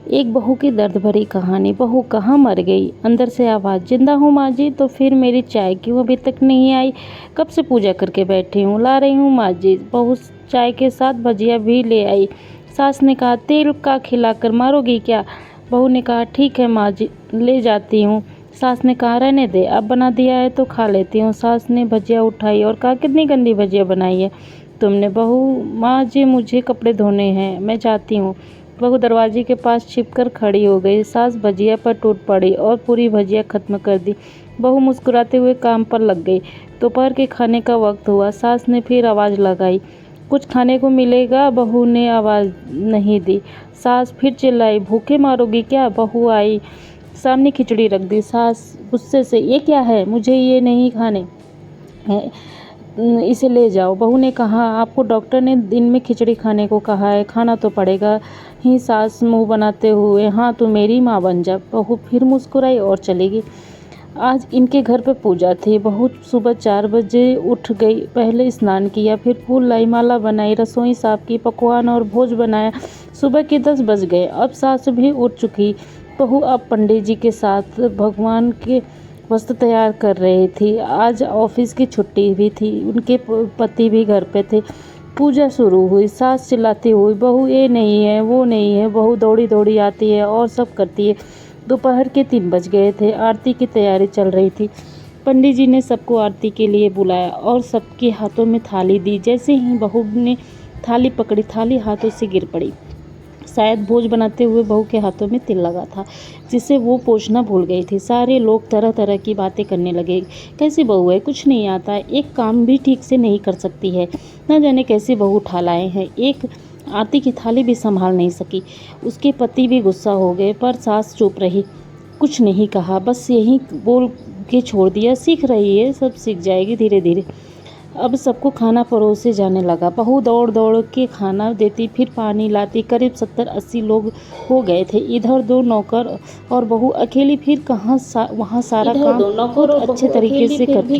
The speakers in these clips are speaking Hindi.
एक बहू की दर्द भरी कहानी। बहू कहाँ मर गई? अंदर से आवाज़, जिंदा हूँ माँ जी। तो फिर मेरी चाय क्यों अभी तक नहीं आई? कब से पूजा करके बैठी हूँ, ला रही हूँ माँ जी। बहू चाय के साथ भजिया भी ले आई। सास ने कहा, तेल का खिलाकर मारोगी क्या? बहू ने कहा, ठीक है माँ जी, ले जाती हूँ। सास ने कहा, रहने दे, अब बना दिया है तो खा लेती हूँ। सास ने भजिया उठाई और कहा, कितनी गंदी भजिया बनाई है तुमने। बहू, माँ जी मुझे कपड़े धोने हैं, मैं जाती हूँ। बहू दरवाजे के पास छिपकर खड़ी हो गई। सास भजिया पर टूट पड़ी और पूरी भजिया खत्म कर दी। बहू मुस्कुराते हुए काम पर लग गई। दोपहर के खाने का वक्त हुआ। सास ने फिर आवाज़ लगाई, कुछ खाने को मिलेगा? बहू ने आवाज़ नहीं दी। सास फिर चिल्लाई, भूखे मारोगी क्या? बहू आई, सामने खिचड़ी रख दी। सास गुस्से से, ये क्या है? मुझे ये नहीं खाने हैं, इसे ले जाओ। बहू ने कहा, आपको डॉक्टर ने दिन में खिचड़ी खाने को कहा है, खाना तो पड़ेगा ही। सास मुंह बनाते हुए, हाँ तो मेरी माँ बन जा। बहू फिर मुस्कुराई और चली गई। आज इनके घर पे पूजा थी। बहू सुबह 4 बजे उठ गई। पहले स्नान किया, फिर फूल लाई, माला बनाई, रसोई साफ की, पकवान और भोज बनाया। सुबह के 10 बज गए। अब सास भी उठ चुकी। बहू अब पंडित जी के साथ भगवान के वस्त्र तैयार कर रही थी। आज ऑफिस की छुट्टी भी थी। उनके पति भी घर पे थे। पूजा शुरू हुई। सास चिल्लाती हुई, बहू ये नहीं है, वो नहीं है। बहू दौड़ी दौड़ी आती है और सब करती है। दोपहर के 3 बज गए थे। आरती की तैयारी चल रही थी। पंडित जी ने सबको आरती के लिए बुलाया और सबके हाथों में थाली दी। जैसे ही बहू ने थाली पकड़ी, थाली हाथों से गिर पड़ी। शायद भोज बनाते हुए बहू के हाथों में तिल लगा था, जिसे वो पोंछना भूल गई थी। सारे लोग तरह तरह की बातें करने लगे। कैसी बहू है, कुछ नहीं आता, एक काम भी ठीक से नहीं कर सकती है, न जाने कैसी बहू उठा लाए हैं, एक आरती की थाली भी संभाल नहीं सकी। उसके पति भी गुस्सा हो गए, पर सास चुप रही, कुछ नहीं कहा, बस यही बोल के छोड़ दिया, सीख रही है, सब सीख जाएगी धीरे धीरे। अब सबको खाना परोसे जाने लगा। बहू दौड़ दौड़ के खाना देती, फिर पानी लाती। करीब 70-80 लोग हो गए थे। इधर 2 नौकर और बहू अकेली फिर वहाँ सारा काम बहुत अच्छे तरीके से करती।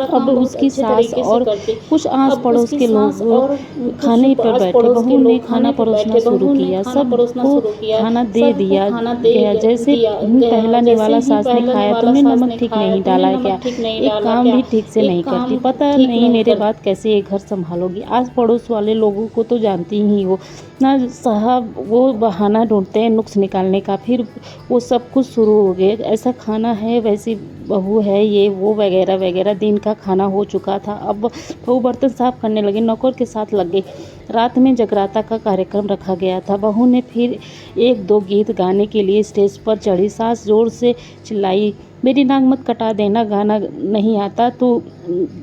अब उसकी सास और कुछ आस पड़ोस के लोग खाने पर बैठे। बहू ने खाना परोसना शुरू किया। सबको खाना दे दिया गया। जैसे पहला निवाला सास ने खाया, तुमने नमक ठीक नहीं डाला है क्या? एक काम भी ठीक से नहीं करती, पता नहीं मेरे बाद कैसे ये घर संभालोगी। आस पड़ोस वाले लोगों को तो जानती ही हो ना साहब, वो बहाना ढूंढते हैं नुक्स निकालने का। फिर वो सब कुछ शुरू हो गया, ऐसा खाना है, वैसी बहू है, ये वो वगैरह वगैरह। दिन का खाना हो चुका था। अब बहू बर्तन साफ करने लगी, नौकर के साथ लग गई। रात में जगराता का कार्यक्रम रखा गया था। बहू ने फिर 1-2 गीत गाने के लिए स्टेज पर चढ़ी। सास जोर से चिल्लाई, मेरी नाक मत कटा देना, गाना नहीं आता तो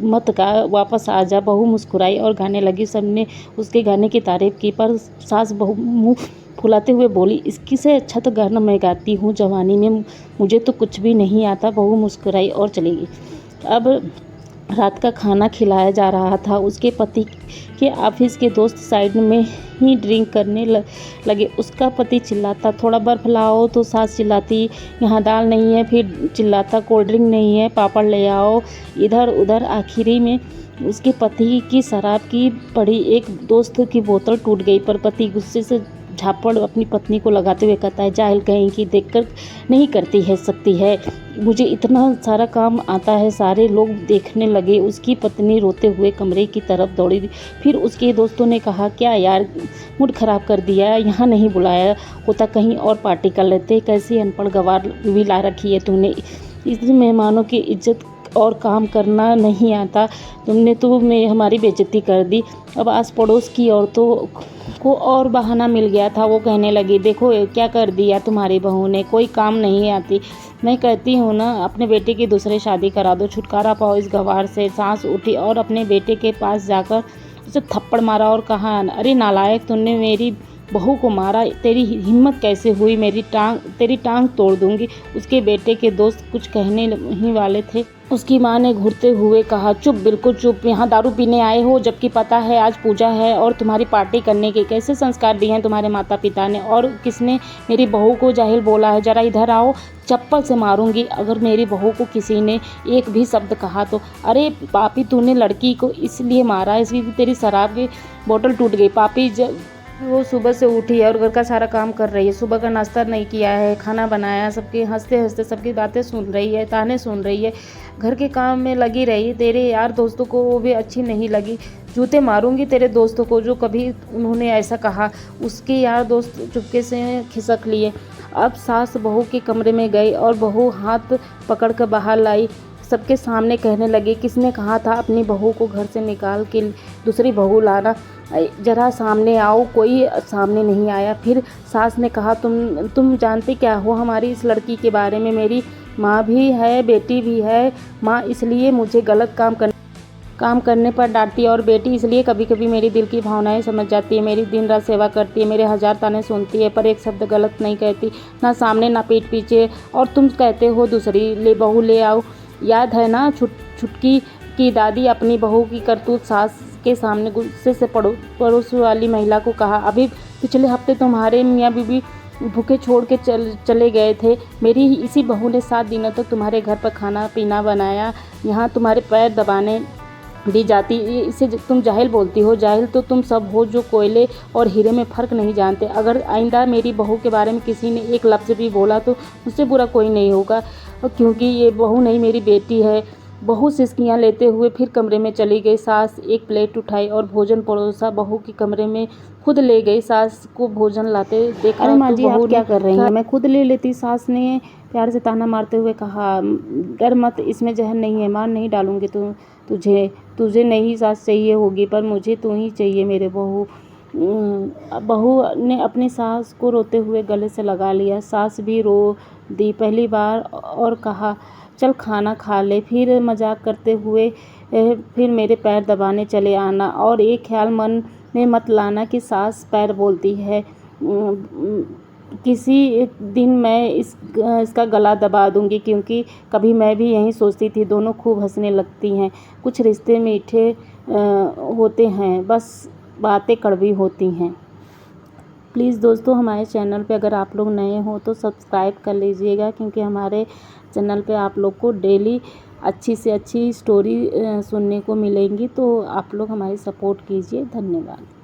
मत गा, वापस आ जा। बहू मुस्कुराई और गाने लगी। सबने उसके गाने की तारीफ की, पर सास बहू मुंह फुलाते हुए बोली, इसकी से अच्छा तो गाना मैं गाती हूँ जवानी में, मुझे तो कुछ भी नहीं आता। बहू मुस्कुराई और चली गई। अब रात का खाना खिलाया जा रहा था। उसके पति के ऑफिस के दोस्त साइड में ही ड्रिंक करने लगे। उसका पति चिल्लाता, थोड़ा बर्फ लाओ, तो सास चिल्लाती, यहाँ दाल नहीं है, फिर चिल्लाता, कोल्ड ड्रिंक नहीं है, पापड़ ले आओ। इधर उधर आखिरी में उसके पति की शराब की पड़ी एक दोस्त की बोतल टूट गई, पर पति गुस्से से झापड़ अपनी पत्नी को लगाते हुए कहता है, जाहिल कहीं की, देखकर नहीं करती है सकती है, मुझे इतना सारा काम आता है। सारे लोग देखने लगे। उसकी पत्नी रोते हुए कमरे की तरफ दौड़ी। फिर उसके दोस्तों ने कहा, क्या यार मूड खराब कर दिया, यहाँ नहीं बुलाया होता, कहीं और पार्टी कर लेते, कैसी अनपढ़ गवार भी ला रखी है तूने, इस मेहमानों की इज्जत और काम करना नहीं आता, तुमने तो हमारी बेइज्जती कर दी। अब आस पड़ोस की औरतों को और बहाना मिल गया था। वो कहने लगी, देखो क्या कर दिया तुम्हारी बहू ने, कोई काम नहीं आती। मैं कहती हूँ ना, अपने बेटे की दूसरे शादी करा दो, छुटकारा पाओ इस गवार से। सास उठी और अपने बेटे के पास जाकर उसे थप्पड़ मारा और कहा, अरे नालायक, तूने मेरी बहू को मारा, तेरी हिम्मत कैसे हुई, तेरी टांग तोड़ दूंगी। उसके बेटे के दोस्त कुछ कहने ही वाले थे। उसकी माँ ने घूरते हुए कहा, चुप, बिल्कुल चुप, यहाँ दारू पीने आए हो, जबकि पता है आज पूजा है और तुम्हारी पार्टी करने के कैसे संस्कार दिए हैं तुम्हारे माता पिता ने, और किसने मेरी बहू को जाहिल बोला है, जरा इधर आओ, चप्पल से मारूंगी अगर मेरी बहू को किसी ने एक भी शब्द कहा तो। अरे पापी, तूने लड़की को इसलिए मारा इसलिए तेरी शराब की बोतल टूट गई, पापी वो सुबह से उठी है और घर का सारा काम कर रही है, सुबह का नाश्ता नहीं किया है, खाना बनाया, सबके हंसते हंसते सबकी बातें सुन रही है, ताने सुन रही है, घर के काम में लगी रही। तेरे यार दोस्तों को वो भी अच्छी नहीं लगी, जूते मारूंगी तेरे दोस्तों को जो कभी उन्होंने ऐसा कहा। उसके यार दोस्त चुपके से खिसक लिए। अब सास बहू के कमरे में गई और बहू हाथ पकड़ कर बाहर लाई। सबके सामने कहने लगी, किसने कहा था अपनी बहू को घर से निकाल के दूसरी बहू लाना, जरा सामने आओ। कोई सामने नहीं आया। फिर सास ने कहा, तुम जानते क्या हो हमारी इस लड़की के बारे में? मेरी माँ भी है, बेटी भी है। माँ इसलिए मुझे गलत काम करने पर डांटती है और बेटी इसलिए कभी कभी मेरी दिल की भावनाएं समझ जाती है। मेरी दिन रात सेवा करती है, मेरे हजार ताने सुनती है, पर एक शब्द गलत नहीं कहती, ना सामने ना पीठ पीछे। और तुम कहते हो दूसरी बहू ले आओ। याद है ना छुटकी की दादी अपनी बहू की करतूत सास के सामने गुस्से से पड़ोस वाली महिला को कहा, अभी पिछले हफ्ते तुम्हारे मियाँ बीबी भूखे छोड़ के चले गए थे। मेरी इसी बहू ने 7 दिनों तक तुम्हारे घर पर खाना पीना बनाया, यहाँ तुम्हारे पैर दबाने दी जाती। इसे तुम जाहिल बोलती हो? जाहिल तो तुम सब हो जो कोयले और हीरे में फ़र्क नहीं जानते। अगर आइंदा मेरी बहू के बारे में किसी ने एक लफ्ज़ भी बोला तो मुझसे बुरा कोई नहीं होगा, क्योंकि ये बहू नहीं मेरी बेटी है। बहू सिसकियाँ लेते हुए फिर कमरे में चली गई। सास एक प्लेट उठाई और भोजन परोसा बहू के कमरे में खुद ले गई। सास को भोजन लाते देखा, अरे माँ जी आप क्या कर रही हैं? मैं खुद ले लेती, सास ने प्यार से ताना मारते हुए कहा। डर मत, इसमें जहर नहीं है, मार नहीं डालूंगी तुझे नहीं सास चाहिए होगी, पर मुझे तू ही चाहिए मेरे बहू। बहू ने अपनी सास को रोते हुए गले से लगा लिया। सास भी रो दी पहली बार और कहा, चल खाना खा ले। फिर मजाक करते हुए फिर मेरे पैर दबाने चले आना, और एक ख्याल मन में मत लाना कि सास पैर बोलती है। किसी एक दिन मैं इसका गला दबा दूंगी, क्योंकि कभी मैं भी यही सोचती थी। दोनों खूब हंसने लगती हैं। कुछ रिश्ते मीठे होते हैं, बस बातें कड़वी होती हैं। प्लीज़ दोस्तों, हमारे चैनल पे अगर आप लोग नए हो तो सब्सक्राइब कर लीजिएगा, क्योंकि हमारे चैनल पे आप लोग को डेली अच्छी से अच्छी स्टोरी सुनने को मिलेंगी। तो आप लोग हमारी सपोर्ट कीजिए। धन्यवाद।